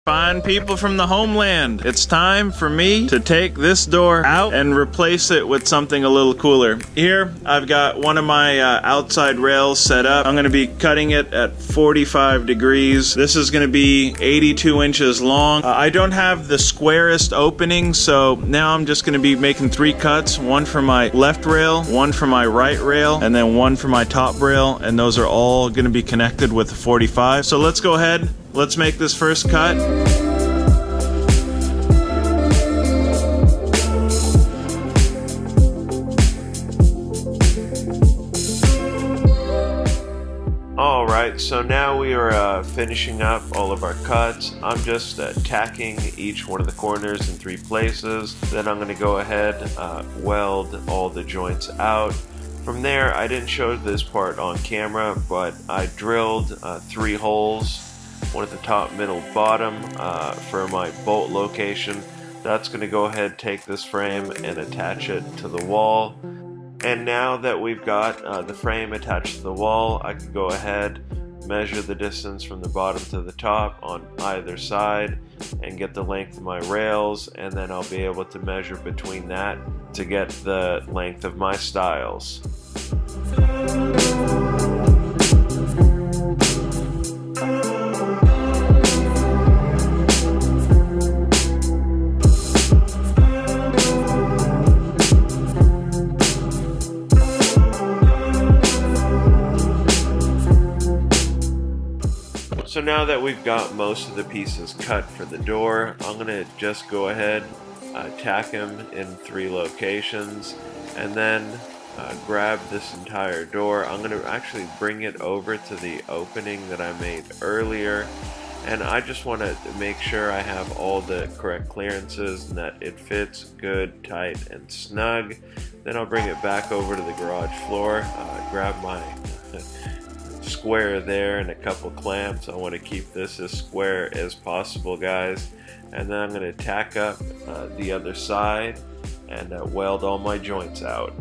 Fine people from the homeland, it's time for me to take this door out and replace it with something a little cooler. Here, I've got one of my outside rails set up. I'm gonna be cutting it at 45 degrees. This is gonna be 82 inches long. I don't have the squarest opening, so now I'm just gonna be making 3 cuts, one for my left rail, one for my right rail, and then one for my top rail, and those are all gonna be connected with the 45. So let's go ahead. Let's make this first cut. Alright, so now we are finishing up all of our cuts. I'm just tacking each one of the corners in 3 places. Then I'm going to go ahead, weld all the joints out. From there, I didn't show this part on camera, but I drilled 3 holes. One at the top, middle, bottom for my bolt location. That's going to go ahead, take this frame and attach it to the wall. And now that we've got the frame attached to the wall, I can go ahead, measure the distance from the bottom to the top on either side and get the length of my rails, and then I'll be able to measure between that to get the length of my stiles. So now that we've got most of the pieces cut for the door, I'm going to just go ahead, tack them in 3 locations, and then grab this entire door. I'm going to actually bring it over to the opening that I made earlier, and I just want to make sure I have all the correct clearances and that it fits good, tight, and snug. Then I'll bring it back over to the garage floor, grab my square there and a couple clamps. I want to keep this as square as possible, guys, and then I'm going to tack up the other side and weld all my joints out.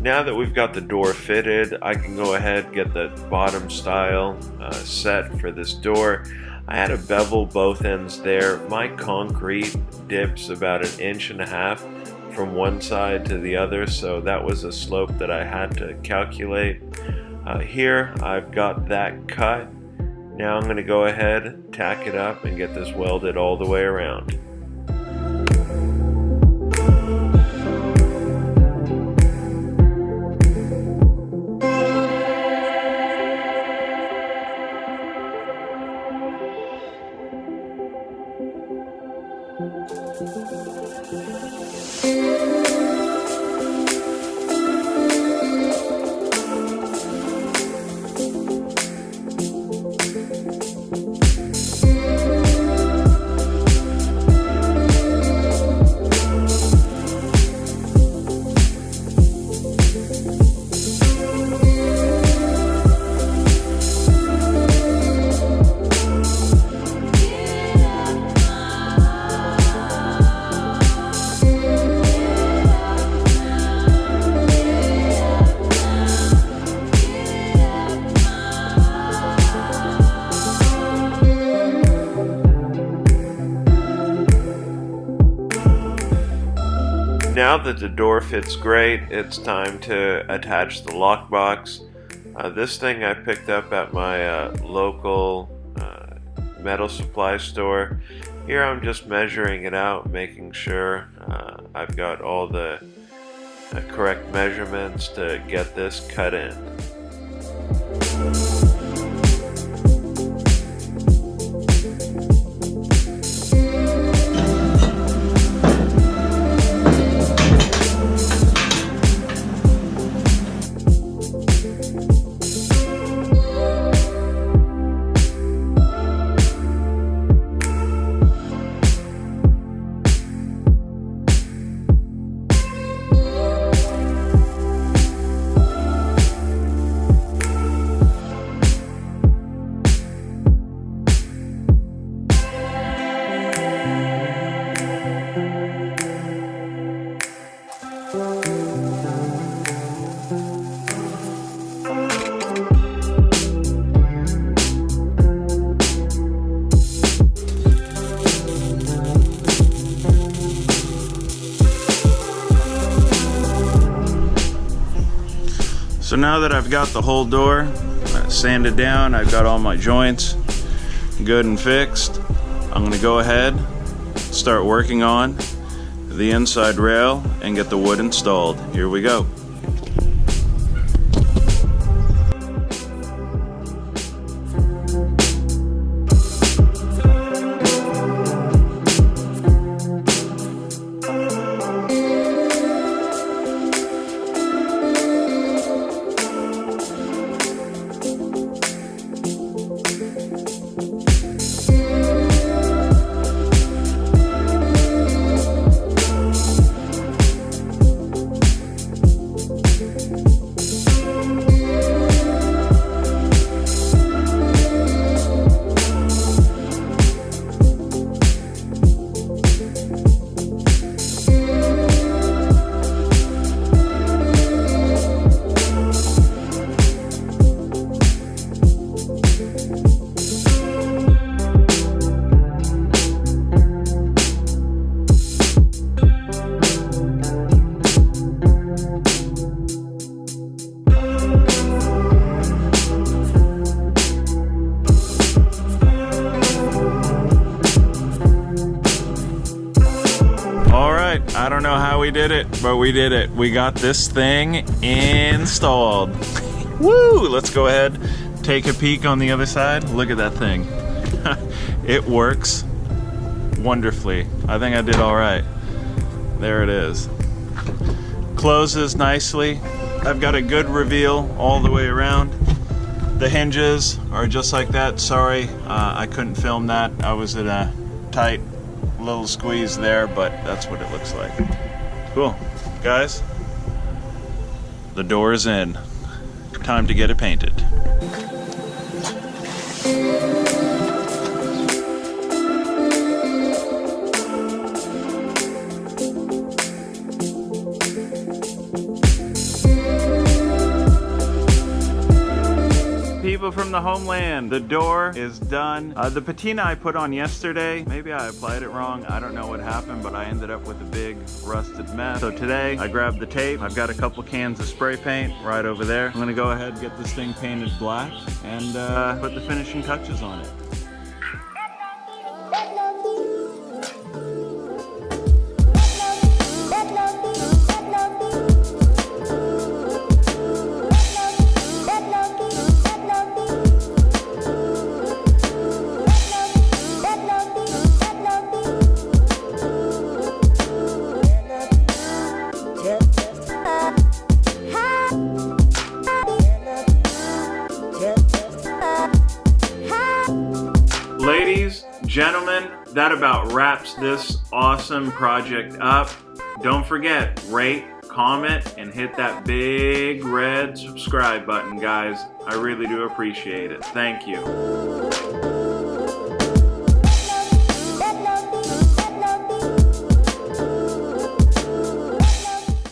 Now that we've got the door fitted, I can go ahead and get the bottom stile set for this door. I had to bevel both ends there. My concrete dips about 1.5 inches from one side to the other, so that was a slope that I had to calculate. Here I've got that cut. Now I'm going to go ahead, tack it up, and get this welded all the way around. Now that the door fits great, it's time to attach the lockbox. This thing I picked up at my local metal supply store. Here I'm just measuring it out, making sure I've got all the correct measurements to get this cut in. So now that I've got the whole door sanded down, I've got all my joints good and fixed, I'm gonna go ahead, start working on the inside rail and get the wood installed. Here we go. I don't know how we did it, but we did it. We got this thing installed. Woo! Let's go ahead, take a peek on the other side. Look at that thing. It works wonderfully. I think I did all right. There it is. Closes nicely. I've got a good reveal all the way around. The hinges are just like that. Sorry, I couldn't film that. I was in a tight little squeeze there, but that's what it looks like. Cool. Guys, the door is in. Time to get it painted. People from the homeland, the door is done. The patina I put on yesterday, maybe I applied it wrong. I don't know what happened, but I ended up with a big rusted mess. So today I grabbed the tape. I've got a couple cans of spray paint right over there. I'm gonna go ahead and get this thing painted black and put the finishing touches on it. Ladies, gentlemen, that about wraps this awesome project up. Don't forget, rate, comment, and hit that big red subscribe button, guys. I really do appreciate it. Thank you.